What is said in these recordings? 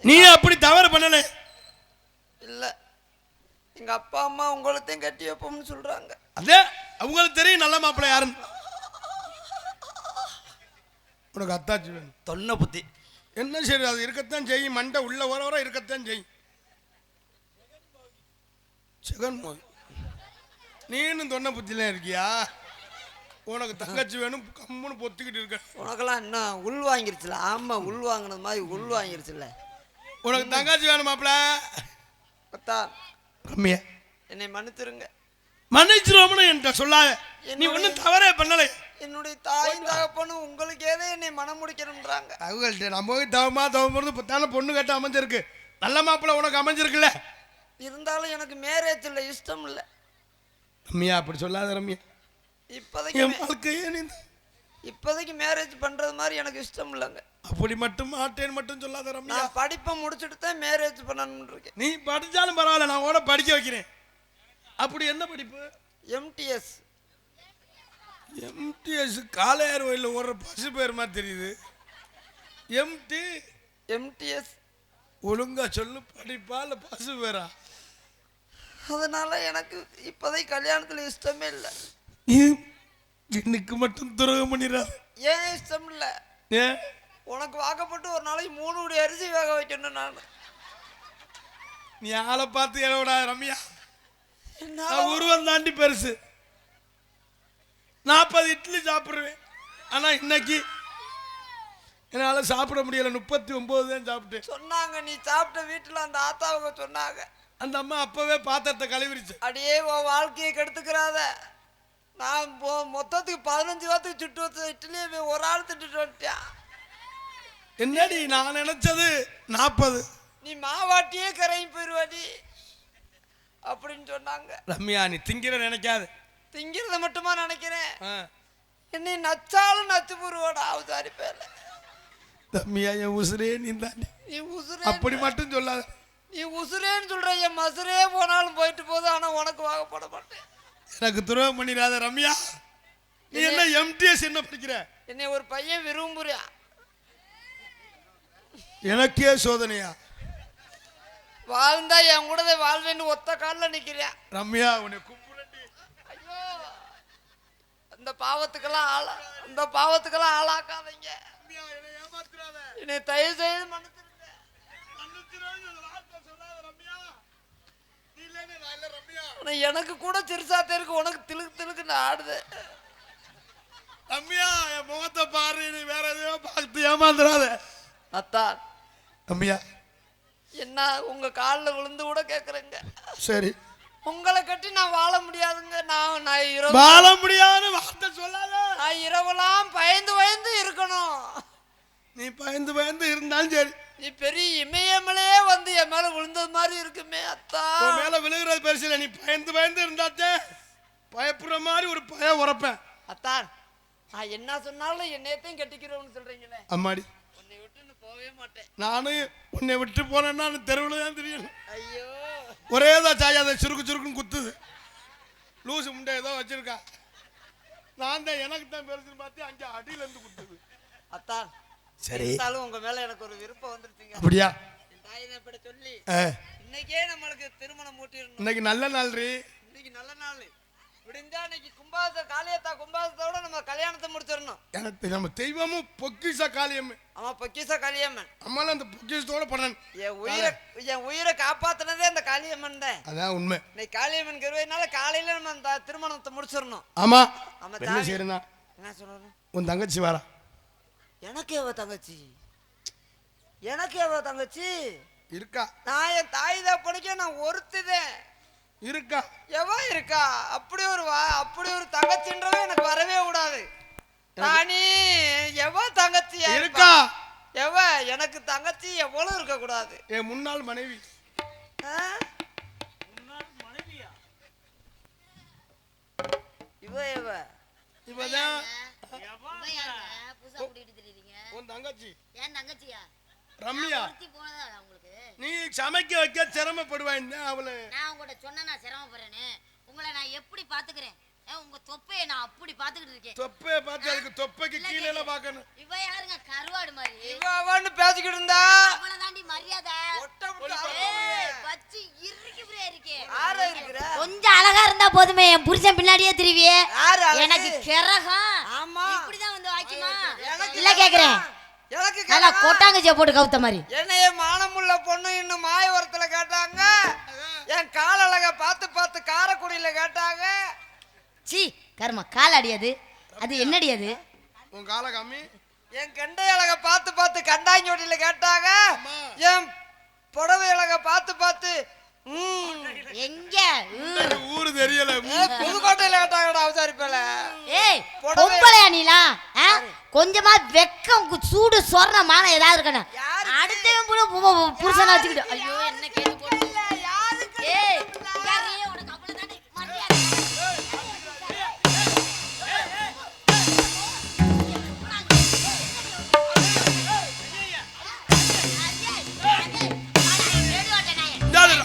நீ அப்படி தவறு பண்ணல இல்ல. எங்க அப்பா அம்மா உங்களையும் கட்டி வைப்போம்னு சொல்றாங்க. அதே அவங்களுக்கு தெரியும் நல்ல மாப்பிள்ளை யாருன்னு. உனக்கு அத்தாச்சி வேணும் தொன்ன புத்தி என்ன சரி அது இருக்கத்தான் செய்யும். மண்டை உள்ள வர இருக்கத்தான் செய்யும். ஜெகன்மோகன் நீனும் தொன்ன புத்திலாம் இருக்கியா? உனக்கு தங்கச்சி வேணும் கம்முன்னு பொத்துக்கிட்டு இருக்க. உனக்கெல்லாம் என்ன உள் வாங்கிருச்சுல? ஆமா உள் வாங்கினது மாதிரி உள் வாங்கிருச்சுல. உனக்கு தங்கச்சி வேணும் மாப்பிள்ள. கம்மியா என்னை மன்னிச்சிருங்க. மன்னிச்சிருவோம்னு என்கிட்ட சொல்லாத. நீ ஒன்றும் தவறே பண்ணலை. என்னுடைய தாயும் தகப்பனும் உங்களுக்கு ஏதோ என்னை மனம் முடிக்கணும்ன்றாங்க. அவங்கள்ட்ட நம்ம போய் தவம்போது பத்தான பொண்ணு கேட்ட அமைஞ்சிருக்கு. நல்ல மாப்பிள்ள உனக்கு அமைஞ்சிருக்குல்ல. இருந்தாலும் எனக்கு மேரேஜ் இல்லை, இஷ்டம் இல்லை. ரம்யா அப்படி சொல்லாத ரம்யா. இப்போதைக்கு மேரேஜ் பண்றது மாதிரி எனக்கு இஷ்டம் இல்லைங்க. அப்படி மட்டும் மாட்டேன்னு மட்டும் சொல்லாத ரம்யா. நான் படிப்பை முடிச்சுட்டு தான் மேரேஜ் பண்ணணும்னு இருக்கேன். நீ படிச்சாலும் பரவாயில்ல, நான் கூட படிக்க வைக்கிறேன். அப்படி என்ன படிப்பு? எம்டிஎஸ். எம்டிஎஸ் காளையார் வயலில் ஓடுற பசு பேர் மாதிரி தெரியுது. எம்டிஎஸ் ஒழுங்கா சொல்லு. படிப்பா இல்லை பசு பேரா? அதனால எனக்கு இப்போதைக்கு கல்யாணத்தில் இஷ்டமே இல்லை. இன்னைக்கு மட்டும் துரோகம் பண்ணிடுறாரு. ஏன் இஷ்டம் இல்லை? ஏன்? உனக்கு வாக்கப்பட்டு ஒரு நாளைக்கு 3 உடைய அரிசி வேக வைக்கணும். நீ ஆளை பார்த்து எவ்வளோடா ரம்யா? உருவம் தாண்டி பெருசு. 40 இட்லி சாப்பிடுவேன். ஆனால் இன்னைக்கு என்னால் சாப்பிட முடியல. 39 தான் சாப்பிட்டேன். சொன்னாங்க நீ சாப்பிட்ட வீட்டில் அந்த ஆத்தாவுக்கு சொன்னாங்க. அந்த அம்மா அப்பவே பாத்திரத்தை கழுவிடுச்சு. அடியே உன் வாழ்க்கையை கெடுத்துக்கிறாத. நான் மொத்தத்துக்கு 15 வாரத்துக்கு சுட்டு வச்ச இட்லியே ஒரு ஆள் திட்டுட்டு வந்துட்டான். என்னடி நான் நினைச்சது 40. நீ மாவாட்டியே கரையும் போயிருவாடி அப்படின்னு சொன்னாங்க. ரம்யா நீ திங்கிற நினைக்காது. திங்கிறத மட்டுமா நினைக்கிறேன். என்னை நச்சாலும் நச்சு போடுவாடா அவதாரி பேர்ல. ரம்யா என் உசுரே நீ தாண்டி. நீ உசுரே அப்படி மட்டும் சொல்லாத. நீ உசுரேன்னு சொல்ற. என் மசுரே போனாலும் போயிட்டு போகுது. ஆனா உனக்கு வாங்கப்பட மாட்டேன். எனக்கு துரோகம் பண்ணிடாத ரம்யா. நீ என்ன எம்டிஎஸ் என்ன படிக்கிற? என்னை ஒரு பையன் விரும்புறியா? எனக்கே சோதனையா? வாழ்ந்தா என் கூட வாழ்வேன்னு ஒத்த காலில் நிற்கிறேன். ரம்யா உன்னை கும்பிடுறேன். ஐயோ அந்த பாவத்துக்கெல்லாம் ஆளாக்காதீங்க. என்னை தயவு செய்து மன்னிச்சிருங்க. எனக்கு கூட சிறுசாத்தே இருக்கு. உனக்கு திலுக்கு திலுக்குன்னு ஆடுது. ரம்யா என் முகத்தை பாரு. நீ வேற எதையோ பார்த்து ஏமாந்துடாத. அத்தான் ரம்யா என்ன உங்க காலில் விழுந்து கூட கேட்குறேங்க. சரி உங்களை கட்டி நான் வாழ முடியாதுங்க. நான் வாழ முடியாதுன்னு வார்த்தை சொல்லாத. நான் இரவெல்லாம் பயந்து இருக்கணும். நீ பயந்து இருந்தாலும் சரி. நீ பெரிய இமயமலே வந்து என் மேல விழுந்தது மாதிரி இருக்குமே. அத்தா மேல விழுகிறது பெருசு இல்லை. நீ பயந்து இருந்தாச்சே பயப்படுற மாதிரி ஒரு பயம் உரைப்பேன். அத்தான் நான் என்ன சொன்னாலும் என்னையத்தையும் கட்டிக்கிறோம்னு சொல்றீங்களே. அம்மாடி உன்னை விட்டு போவே மாட்டேன். நானும் உன்னை விட்டு போனேன்னா தெருவில் தான் தெரியும். ஐயோ ஒரேதான் சாயாத சுருக்குன்னு குத்துது. லூசு முண்டை ஏதோ வச்சிருக்கா. நான் தான் எனக்கு தான் பெருசுன்னு பார்த்து அங்கே அடியில இருந்து குத்துது. அத்தான் சரி உங்க மேல எனக்கு ஒரு விருப்பம் வந்துருச்சுங்க. அப்படியா? தாயினப்பட சொல்லி இன்னைக்கே நம்மளுக்கு திருமணம் மூட்டிடணும். இன்னைக்கு நல்ல நாள் ரீ. இன்னைக்கு நல்ல நாள். விடிஞ்சா இன்னைக்கு கும்பாசத்தோட நம்ம கல்யாணத்தை முடிச்சிடணும். எனக்கு நம்ம தெய்வமும் பொக்கிஷ காளியம்மன். ஆமா பொக்கிஷ காளியம்மன். அம்மால அந்த பொக்கிஷத்தோட பண்ணணும். என் உயிரை காப்பாத்தினதே அந்த காளியம்மன் தான். அதான் உண்மை. இன்னைக்கு காளியம்மன் கருவையினால காலையில நம்ம அந்த திருமணத்தை முடிச்சிடணும். ஆமா ஆமா. என்ன செய்யறா? என்ன சொல்றாரு? உன் தங்கச்சி வாரா. எனக்கு எவ தங்கச்சி இருக்கா? நான் என் தாய் தப்பனுக்கே நான் ஒருத்துதேன் இருக்கா. எவ இருக்கா? அப்படி ஒரு தங்கச்சின்றவே எனக்கு வரவே கூடாது. ராணி எவ தங்கச்சி இருக்கா? எவ எனக்கு தங்கச்சி எவ்வளவு இருக்க கூடாது. என் முன்னாள் மனைவி. இவதான் உன் தங்கச்சி. ஏன் தங்கச்சியா? ரம்யா நீ சமைக்க வைக்க சிரமப்படுவாங்க. அவளை நான் உங்கள்கிட்ட சொன்ன நான் சிரமப்படுறேன்னு. உங்களை நான் எப்படி பாத்துக்கிறேன்? உங்க தொப்பையை நான் அப்படி பாத்துக்கிட்டு இருக்கேன். தொப்பையை பார்த்து அதுக்கு தொப்பைக்கு கீழே எல்லாம் பார்க்கணும். இவ யாருங்க கருவாடு மாதிரி இவன்னு பேசிக்கிட்டு இருந்தா அவளை தாண்டி மரியாதை. போதுமே என் புருஷன் பின்னாடியே திருவியே. யாரு அழகு? எனக்கு கிரகம். ஆமா. இப்படிதான் வந்து வாய்க்குமா? எனக்கு இல்ல கேக்குறேன். எனக்கு நல்லா கொட்டாங்கச்சியை போட்டு கவுத்த மாதிரி. என்னைய மானமுள்ள பொண்ணு இன்னும் மாயவரத்துல கேட்டாங்க. என் கால் அழக பார்த்து பார்த்து காரைக்குடியில கேட்டாங்க. சீ கர்மா கால் அடியாது. அது என்னடி அது? உன் கால கம்மி. என் கெண்டை அழக பார்த்து பார்த்து கண்டாஞ்சோட்டியில கேட்டாங்க. என் புடவை அழக பார்த்து பார்த்து எங்க ஊரு தெரியல. புதுக்கோட்டையில கேட்டாங்கடா அவசாரிப்பேல. ஏய் பொம்பளையா நீலா? கொஞ்சமா வெக்கம் சூடு சொர்ணமான ஏதாவது இருக்கணும். அடுத்தவன் புருஷனை வச்சுக்கிட்டு ஐயோ என்ன கேட்டு போட்டு. ஏய் யாரே உனக்கு அவ்வளவுதானே மரியாதை.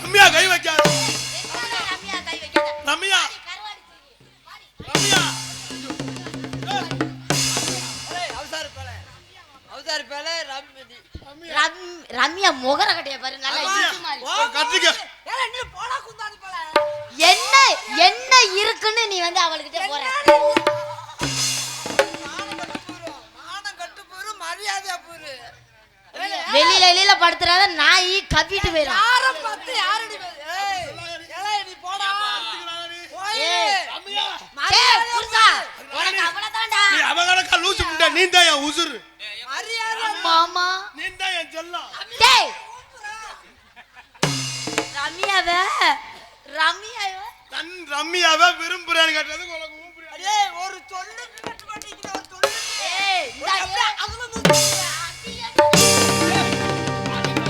ரம்யா கை வைக்காத. ரம்யா ரம்யா முகர கட்டிய பாரு நல்லா இழுத்து மாதிரி. கட்டிக்க. என்ன என்ன இருக்குன்னு நீ வந்து அவளுக்கிட்ட போற. வெளியில வெளியில படுத்துறாத நாய் கவிட்டு போயிடும். நீ தான் என் உசுரு. மாமா நீ தான் என் செல்லம். டேய் ரம்யாவ ரம்யாவ தன் ரம்யாவை விரும்புறேன்னு கேட்டதுக்கு உனக்கு ஊம்புறியா? ஒரு சொல்லு கட்ட மாட்டீங்க. ஒரு சொல்லு.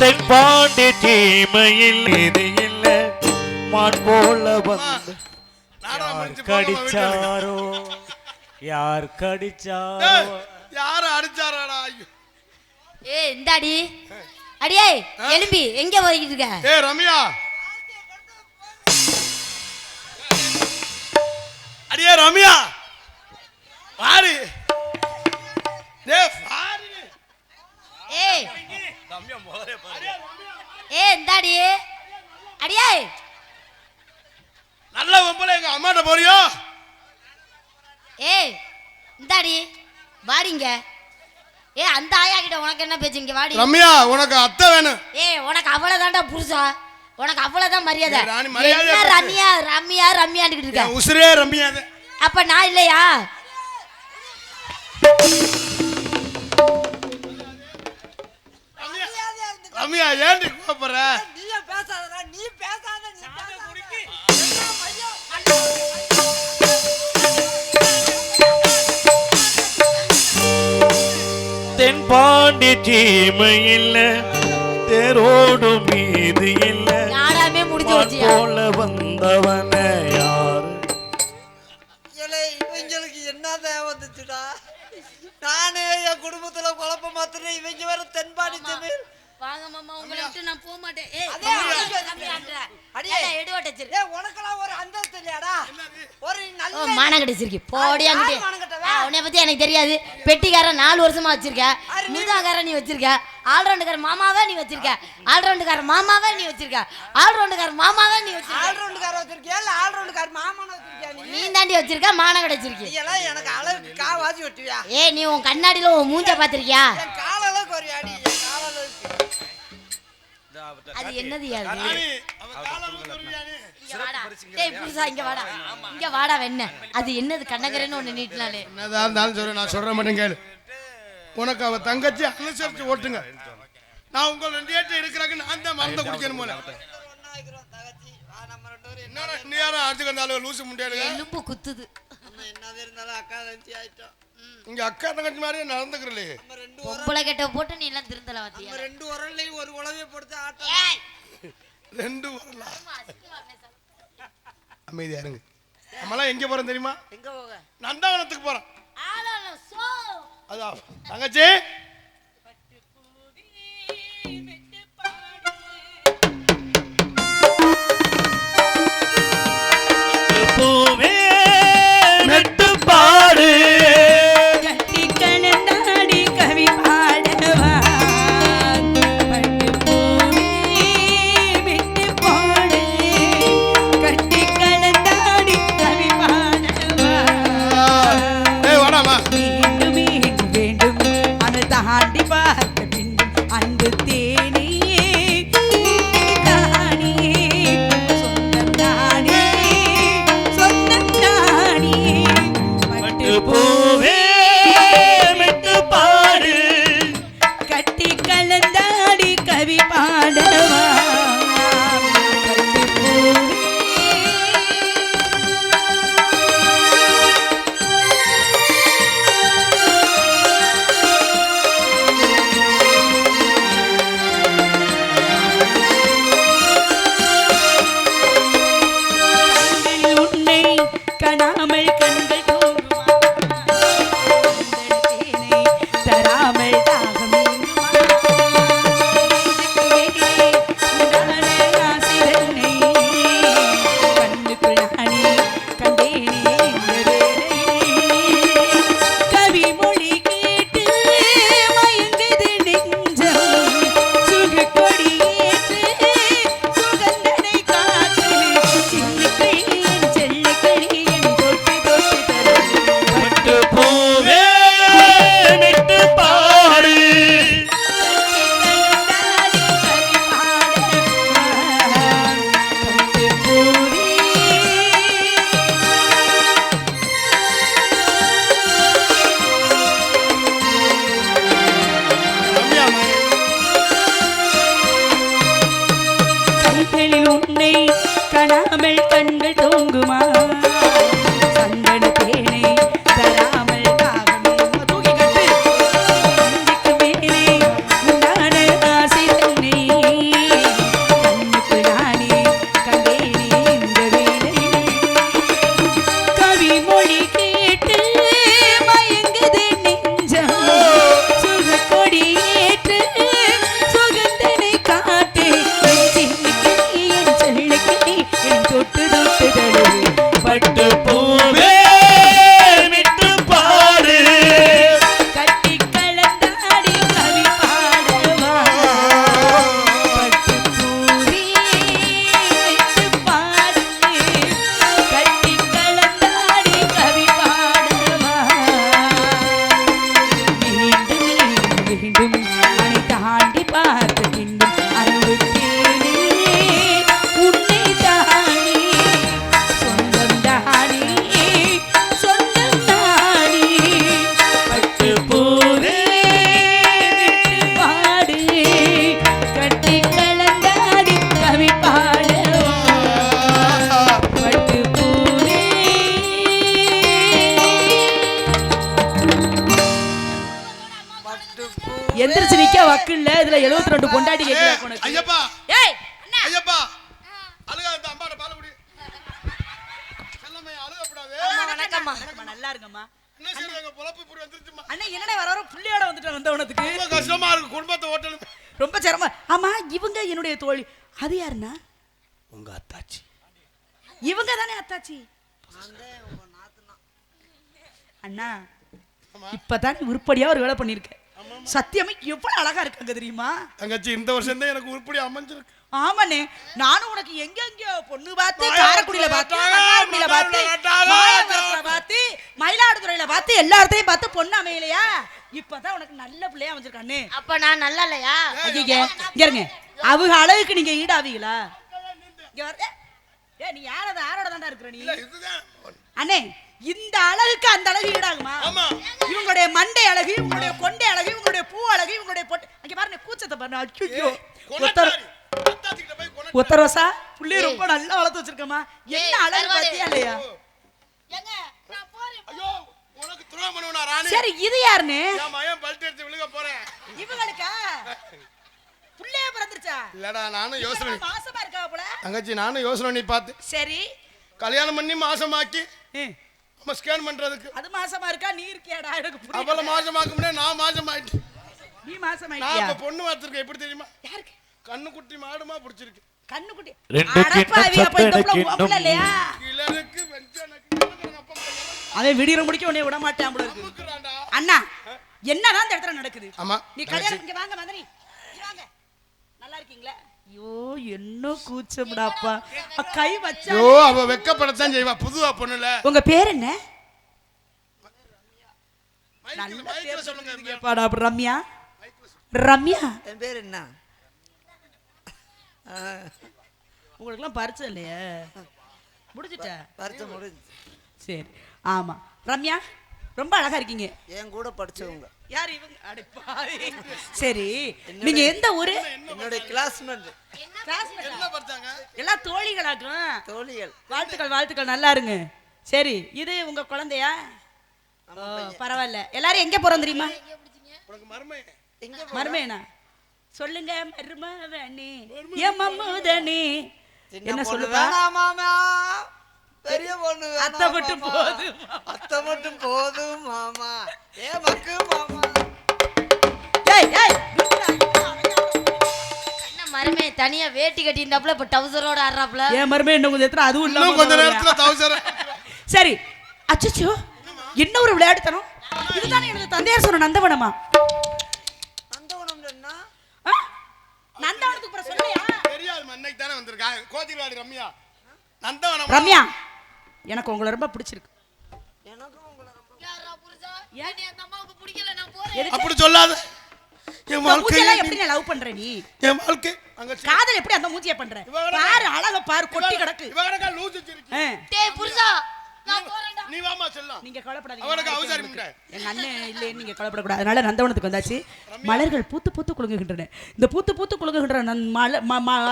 தென்பாண்டி தீமையில் இது இல்ல மான் போல வந்து யார் கடிச்சாரோ யார் கடிச்சாரோ யாரும் அடிச்சாராடா? ஐயோ ஏய் இந்தாடி அடியே எலும்பி எங்க போயிட்டு இருக்க? ஏய் ரம்யா அடியே ரம்யா பாரு. டேய் பாரு. ஏய் ரம்யா மோரே பாரு. ஏய் இந்தாடி அடியே நல்ல ஒம்பளை எங்க அம்மாட்ட போறியோ? ஏய் இந்தாடி வாடிங்க. ஏ அந்த ஆயா கிட்ட உனக்கு என்ன பேச்சு? இங்க வாடி. ரம்யா உனக்கு அத்தை வேணும். ஏய் உனக்கு அவ்வளவுதான்டா புருஷா. உனக்கு அவ்வளவுதான் மரியாதை. ராணி மரியாதை. என்ன ரம்யா ரம்யா ரம்யான்னு இருக்க? உசுரே ரம்யா. அப்ப நான் இல்லையா? ரம்யா ஏன்டி கோபப்படுற? நீ பேசாதடா. நீ பேசாத. தென்பாண்டி தீமை இல்ல தேரோடு மீது இல்ல யாராமே முடிஞ்சு வச்சு போல வந்தவன யாரு? இவங்களுக்கு என்னதான் வந்துச்சுடா? நானே என் குடும்பத்துல குழப்ப மாத்திரம் இவங்க வேற தென்பாடி தமிழ். வாங்க மாமா உங்களை விட்டு நான் போக மாட்டேன். ஏய் அடியே எடுவாட்ட வச்சிரு. ஏய் உனக்கெல்லாம் ஒரு அந்தஸ்து இல்லையாடா? ஒரு நல்ல மானம் கடிச்சிருக்கு போடியா கிட்டே. உன்னை பத்தி எனக்கு தெரியாது. பெட்டிக்காரன் 4 வருஷமா வச்சிருக்க. மிருதாக்காரன் நீ வச்சிருக்க. ஆல்ரவுண்டுக்கார மாமாவே நீ வச்சிருக்க. ஆல்ரவுண்டுக்கார மாமாவே நீ வச்சிருக்க. ஆல்ரவுண்டுக்கார மாமாவே நீ வச்சிருக்க. ஆல்ரவுண்டுக்கார வச்சிருக்கியா இல்ல ஆல்ரவுண்டுக்கார மாமானே வச்சிருக்கியா? நீ தாண்டி வச்சிருக்க. மானம் கடிச்சிருக்கு. நீ எல்லாம் எனக்கு அளவுக்கு காவாசி வெட்டுவியா? ஏய் நீ உன் கண்ணாடியில உன் மூஞ்ச பாத்திருக்கியா? என் கால அளவுக்கு ஒரு அடி. என் கால அளவுக்கு. அது என்னது யாது? ராணி அவ காலவுக்கு வருவியா நீ? இங்க வாடா. டேய் புருஷா இங்க வாடா. இங்க வாடா வெண்ண. அது என்னது கண்ணகரன்னு ஒன்னு நீட்டினாலே. என்னதான் இருந்தாலும் சொல்றேன். நான் சொல்ற மட்டும் கேளு. உனக்கு அவ தங்கச்சி அனுசரிச்சு ஓட்டுங்க. நான் உங்க 2 ஏட்டு இருக்கிறாங்க. நான் தான் மறந்து குடிக்கணும் போல. என்னடா நீ யாரும் அடிச்சுக்கிட்டாலும் லூசு முண்டியாடுங்க. எலும்பு குத்துது. என்னது இருந்தாலும் அக்கா தங்கச்சி ஆயிட்டோம். இங்க அக்கா தங்கச்சி மாதிரியே நடந்துக்கிறே. பொம்பளை கெட்ட போட்டு நீ எல்லாம் திருந்தல வாத்தியா. 2 உரல்லையும் ஒரு உலவையை போட்டு ஆட்டம். ஏய் 2 வரலாம். அமைதியா இருங்க. நம்மலாம் எங்க போறோம் தெரியுமா? எங்க போக? நந்தவனத்துக்கு போறோம். ஆளல சோ. அதான் தங்கச்சி பூவே மெட்டு பாடு கட்டி கணந்தாடி கவி பாடவா பட்டு பூவே விட்டு போடு கட்டி கணந்தாடி காணாமல் கண்கள் தூங்குமா சந்தன தேனை தராமல் தாகமே தூக்கி கட்டு நெஞ்சுக்கு மேலே உண்டான ஆசை தன்னை கண்ணுக்கு நானே கண்டேனே இந்த வேளை கவி மொழி கேட்டு மயங்குது நெஞ்சம் சுகக்கொடி ஏற்று சுகந்தனை காட்டு என் சொல்லுக்கு நீ என் தொட்டு தொட்டு தழுவு பட்டு பூவே விட்டு பாடு கட்டி கலந்தாடி கவி பாடவா பட்டு பூவே விட்டு பாடு கட்டி கலந்தாடி கவி பாடவா மீண்டும் மீண்டும் அணை தாண்டி பார்த்து மீண்டும் அனுபவித்தேனே உன்னை தானே சொந்தம் தானே சொந்தம் தானே பட்டு பூவே விட்டு பாடு கட்டி கலந்தாடி கவி பாடவா பட்டு பூவே எந்திரிச்சு நிக்க வக்கு இல்ல இதுல 72 பொண்டாட்டி கேக்குறாங்க உனக்கு ஐயப்பா ஏய் அண்ணா ஐயப்பா அழுகா இந்த அம்மாட பால குடி செல்லம்மா அழுகப்படாது வணக்கம்மா. அம்மா, நல்லா இருங்கம்மா என்ன செய்யறாங்க பொழப்பு இப்படி வந்துருச்சுமா அண்ணா என்னடா வர வர புள்ளியோட வந்துட்டு வந்தவனத்துக்கு ரொம்ப கஷ்டமா இருக்கு குடும்பத்தை ஓட்டணும் ரொம்ப சிரமம் ஆமா இவங்க என்னுடைய தோழி அது யாருன்னா உங்க அத்தாச்சி இவங்க தானே அத்தாச்சி அண்ணா இப்பதான் உருப்படியா ஒரு வேலை பண்ணிருக்க சத்தியமே எவ்வளவு அழகா இருக்காங்க தெரியுமா தங்கச்சி இந்த வருஷம் தான் எனக்கு உருப்படி அமைஞ்சிருக்கு ஆமாண்ணே நானும் உனக்கு எங்கெங்கயோ பொண்ணு பார்த்து காரைக்குடியில பார்த்து மன்னார்குடியில பார்த்து மாயாவரத்துல பார்த்து மயிலாடுதுறையில பார்த்து எல்லா இடத்தையும் பார்த்து பொண்ணு அமையலையா இப்பதான் உனக்கு நல்ல பிள்ளையா அமைஞ்சிருக்கானே அப்ப நான் நல்லா இல்லையா ஐயா இருங்க அவங்க அழகுக்கு நீங்க ஈடாவீங்களா இங்க வர ஏ நீ யாரோட தாண்டா இருக்கிற நீ இதுதான் அண்ணே இந்த அழகுக்கு அந்த அழகு ஈடாகுமா ஆமா. இவங்களுடைய மண்டை அழகு இவங்களுடைய கொண்டை அழகு இவங்களுடைய பூ அழகு இவங்களுடைய பொட்டு அங்க பாருங்க கூச்சத்தை பாருங்க ஐயோ ஒத்தர் அத்தாச்சிக்கிட்ட போய் கொலை ஒத்தரோசா புள்ளி ரொம்ப நல்லா வளர்த்து வச்சிருக்கமா என்ன அழகு பாத்தியா இல்லையா ஐயோ உனக்கு துரோகம் பண்ணுவனா ராணி சரி இது யாருன்னு நான் மயம் பல்ட் எடுத்து விழுக போறேன் இவங்களுக்கா புள்ளைய பிறந்துருச்சா இல்லடா நானும் யோசனை மாசமா இருக்கா போல தங்கச்சி நானும் யோசனை பண்ணி பார்த்து சரி கல்யாணம் பண்ணி மாசமாக்கி நம்ம ஸ்கேன் பண்றதுக்கு அது மாசமா இருக்கா நீ இருக்கியாடா எனக்கு புரியல அவள மாசமாக்க முடியாது நான் மாசமாயிட்டேன் நீ மாசமா நான் இருக்கியா இப்ப பொண்ணு பார்த்திருக்கேன் எப்படி தெரியுமா யாருக்கு கண்ணு குட்டி மாடுமா பிடிச்சிருக்கு கண்ணுக்குட்டி ரெண்டு அடப்பாவி, அப்ப இந்த புள்ள கிண்ணம் உன் புள்ள இல்லையா கிளருக்கு வெஞ்சனுக்கு அவன் விடிற முடிக்க உன்னை விட மாட்டான் போல இருக்கு நமக்குறான்டா. அண்ணா என்னதான் இந்த இடத்துல நடக்குது ஆமா நீ கல்யாணம் இங்க வாங்க மதனி இங்க வாங்க நல்லா இருக்கீங்களா ஐயோ என்ன கூச்சம்டாப்பா கை வச்சா ஐயோ அவ வெக்கப்படத்தான் செய்வா புதுவா பொண்ணுல உங்க பேர் என்ன நல்ல மைக்ல பேர் சொல்லுங்க கேப்பாடா ரம்யா ரம்யா என் பேர் என்ன உங்களுக்குலாம் பரிச்சை இல்லையே முடிஞ்சிட்ட பரிச்சை முடிஞ்சு சரி ஆமா ரம்யா ரொம்ப அழகா இருக்கீங்க என் கூட படிச்சவங்க யார் இவங்க அட பாவி சரி நீங்க எந்த ஊரு என்னுடைய கிளாஸ்மேட் என்ன படிச்சாங்க எல்லாம் தோழிகளாக்கும் தோழிகள் வாழ்த்துக்கள் வாழ்த்துக்கள் நல்லா இருங்க சரி இது உங்க குழந்தையா ஓ, பரவாயில்ல எல்லாரும் எங்க போறோம் தெரியுமா உனக்கு மர்மை எங்க மருமேனா சொல்லுங்க மருமவனே என் மம்முதனே என்ன சொல்லுவா மாமா பெரிய பொண்ணு வேணாம் அத்தை மட்டும் மாமா. போதும். அத்தை மட்டும் போதும் மாமா ஏ மக்கு மாமா ஏய் ஏய் என்ன மருமே தனியா வேட்டி கட்டியிருந்தாப்புல இப்ப டவுசரோட ஆடுறாப்புல என் மருமே இன்னும் கொஞ்சம் எத்தனை அதுவும் இன்னும் கொஞ்ச இல்லாம நேரத்துல தவசர சரி அச்சச்சோ என்ன ஒரு விளையாட்டுத்தனம் இதுதானே எனக்கு தந்தையார் சொன்ன நந்தவனமா நந்தவனம் என்ன ஆ? நந்தவனத்துக்கு அப்புறம் சொல்லையா தெரியாது அன்னைக்கு தானே வந்திருக்கா கோதிவாடி ரம்யா நந்தவனம் ரம்யா எனக்கு உங்களை ரொம்ப பிடிச்சிருக்கு எனக்கும் உங்களை ரொம்ப எதுக்கு? அப்படி சொல்லாத என் இந்த வாழ்க்கை மூஞ்சியெல்லாம் எப்படி நான் லவ் பண்ற நீ என் வாழ்க்கை அங்க காதல் எப்படி அந்த மூஞ்சிய பண்ற பாரு அழக பாரு கொட்டி கிடக்கு இவ கணக்கா லூசு சிரிக்கு ஆ. டேய் புருஷா நீ வாமா செல்லம். நீங்க கவலைப்படாதீங்க. அவனுக்கு அவசரம் இல்லை. எங்க அண்ணன் இல்லைன்னு நீங்க கவலைப்படக்கூடாது. அதனால நந்தவனத்துக்கு வந்தாச்சு. மலர்கள் பூத்து பூத்து குலுங்குகின்றன. இந்த பூத்து பூத்து குலுங்குகின்ற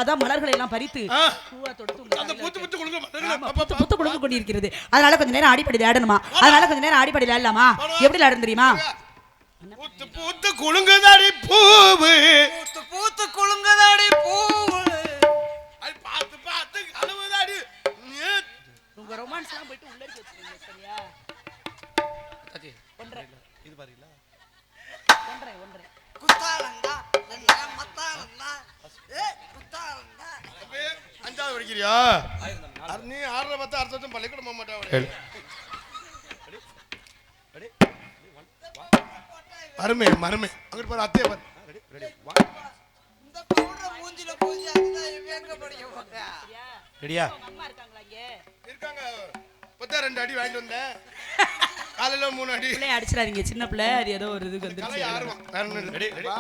அதான் மலர்களை எல்லாம் பறித்து பூவா தொடுத்து அந்த பூத்து பூத்து குலுங்க பூத்து பூத்து குலுங்க கொண்டிருக்கிறது. அதனால கொஞ்ச நேரம் ஆடிப்படி விளையாடணுமா? அதனால கொஞ்ச நேரம் ஆடிப்படி விளையாடலாமா? எப்படி விளையாடும் தெரியுமா? பூத்து பூத்து குலுங்குதாடி பூவு, பூத்து பூத்து குலுங்குதாடி பூவு, அது பார்த்து பார்த்து கழுவுதாடி. உங்க ரொமான்ஸ் எல்லாம் போயிட்டு உள்ள இருக்கு வச்சுக்கோங்க. சரியா? இது பாருங்களா ஒன்றரை குத்தாலண்டா நல்லா மத்தாலண்டா குத்தாலண்டா. அஞ்சாவது படிக்கிறியா? நீ 6 10 அர்த்தம் பள்ளிக்கூடம் போக மாட்டேன். மருமை மருமை அங்கிட்டு பாரு, அத்தைய பாரு. இந்த பவுடர் மூஞ்சில பூசி அதுதான் வேங்கப்படிய போறா. ரெடியா? அம்மா இருக்காங்களா இங்க? இருக்காங்க. 2 அடி வாங்கிட்டு வந்தேன். காலையில 3 அடி. பிள்ளை அடிச்சிடாதீங்க, சின்ன பிள்ளை. அது ஏதோ ஒரு இதுக்கு கலை வந்துருச்சு. ஆர்வம். வேற ஒண்ணும் இல்ல. Ready ready.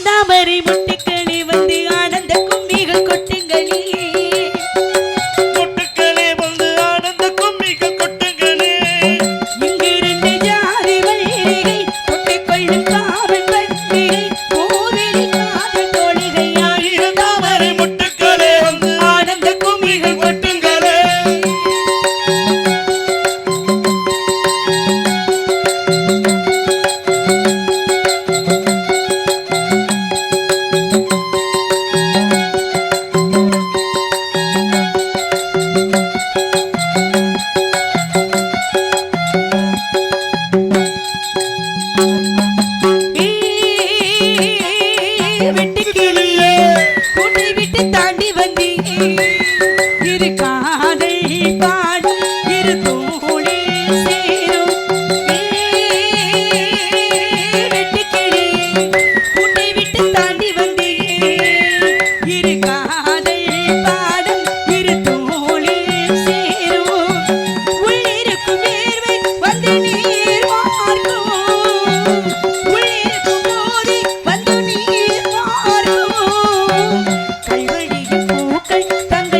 தாமரை முட்டுக்களே வந்து ஆனந்த கும்மிகள் கொட்டுங்களே, முட்டுக்களே வந்து ஆனந்த கும்மிகள் கொட்டுங்களே, இங்கு 2 ஜாதி மல்லிகை கொட்டிக்கொள்ளும் காவல் பண்டிகை கோவிலி காதல் தோழிகை ஆயிரம் தாமரை முட்டுக்களே வந்து ஆனந்த கும்மிகள் கொட்டுங்களே. வெட்டுக்கிளியே கூட்டை விட்டு தாண்டி வந்தி இரு காதல் பாடும் இரு தோழி சேரும். வெட்டுக்கிளி கூட்டை விட்டு தாண்டி வந்தி இரு காதல் பாடும் இரு தோழி சேரும். உள்ளிருக்கும் வேர்வை வந்து நீர் வார்க்கும், உள்ளிருக்கும் போதை வந்து நீர் வார்க்கும். கல்வழியின் பூக்கள் தங்க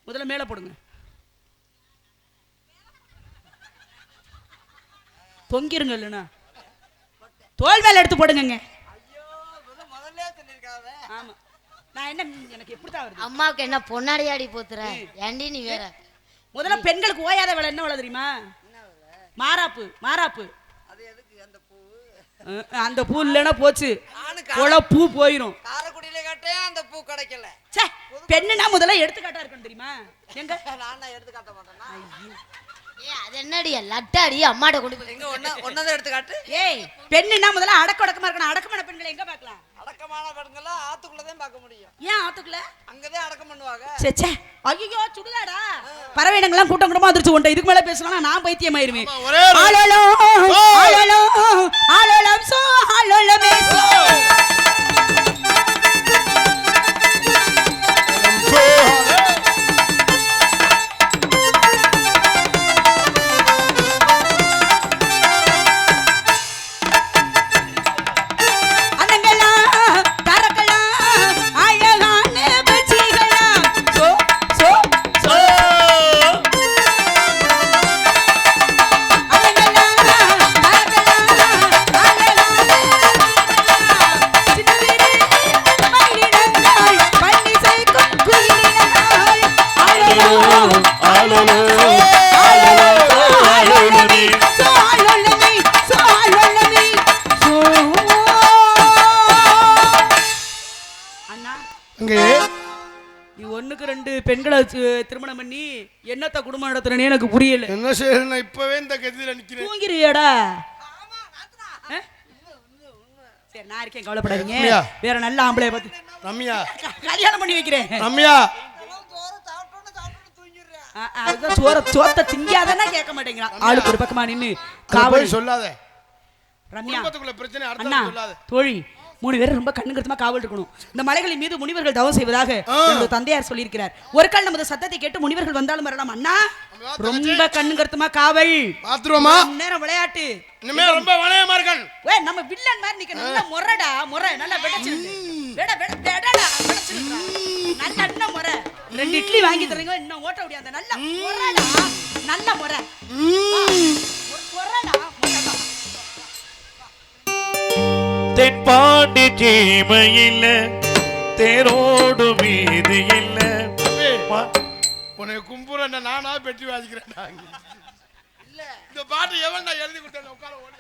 முதல்ல மேலே போடுங்க. தொங்கிருங்க இல்லைன்னா தோல் மேல எடுத்து போடுங்க. ஆமா நான் என்ன எனக்கு எப்படிதான் வருது? அம்மாவுக்கு என்ன பொன்னாடியாடி போத்துற ஏண்டி நீ வேற. முதல்ல பெண்களுக்கு ஓயாத வேலை என்ன வேலை தெரியுமா? மாறாப்பு. மாறாப்பு அந்த பூ இல்லைன்னா போச்சு, பூ போயிரும். காரைக்குடியில கேட்டே அந்த பூ கிடைக்கல. பெண்ணுனா முதல்ல எடுத்துக்காட்டா இருக்கணும் தெரியுமா? எங்க நான் எடுத்துக்காட்ட மாட்டேன்னா அது என்னடி லட்டாடி அம்மாட்ட கொண்டு போய் எங்க ஒன்னதான் எடுத்துக்காட்டு. ஏய் பெண்ணுனா முதல்ல அடக்கமா இருக்கணும். அடக்கமான பெண்களை எங்க பார்க்கலாம்? அடக்கமான பெண்களை ஆத்துக்குள்ளதான் பார்க்க முடியும். ஏன் ஆத்துக்குள்ள? அங்கதான் அடக்கம் பண்ணுவாங்க. சே ஐயோ சுடுகாடா பறவைடங்கள்லாம் கூட்டம் கூட்டமா வந்துருச்சு. ஒன்றை இதுக்கு மேல பேசலாம் நான் பைத்தியமாயிருவேன். ஆலோலோ ஆலோலோ ஆலோலம் சோ ஆலோலமே சோ பெண்களை திருமணம் பண்ணி என்னத்த குடும்பம் நடத்துறேன்னு எனக்கு புரியல. என்ன செய்யணும்? இப்பவே இந்த கதியில நிக்கிறேன். தூங்கிறியடா? சரி நான் இருக்கேன், கவலைப்படாதீங்க. வேற நல்ல ஆம்பளை பார்த்து ரம்யா கல்யாணம் பண்ணி வைக்கிறேன். ரம்யா அதுதான் சோத்த திங்காதன்னா கேட்க மாட்டேங்கிறான். ஆளுக்கு ஒரு பக்கமா நின்னு காவல் சொல்லாத. ரம்யா பிரச்சனை அண்ணா தோழி 3 பேரும் ரொம்ப கண்ணுங்கருத்தமா காவல் இருக்கணும். இந்த மலைகளின் மீது முனிவர்கள் தவம் செய்வதாக எனது தந்தையார் சொல்லியிருக்கிறார். ஒரு கால் நமது சத்தத்தை கேட்டு முனிவர்கள் வந்தாலும் வரலாம். அண்ணா ரொம்ப கண்ணுங்கருத்தமா காவல். பாத்துருவோமா? நேரம் விளையாட்டு இனிமே ரொம்ப வளையமா இருக்கணும். ஏய் நம்ம வில்லன் மாதிரி நிக்க நல்ல முறடா முறை நல்லா வெடச்சிருக்கு. வெடடா வெடச்சிருக்கு. நல்ல அண்ணா முறை. 2 இட்லி வாங்கி தரீங்க இன்னும் ஓட்ட முடியாது. நல்ல முறடா நல்ல முறை. முறடா முறடா. தென்பாண்டி சீமையில் தேரோடு மீது இல்ல உன்னை கும்புற நானா பெட்டி வாசிக்கிறேன். இந்த பாட்டு எவன் எழுதி கொடுத்தேன் உட்கார ஓடி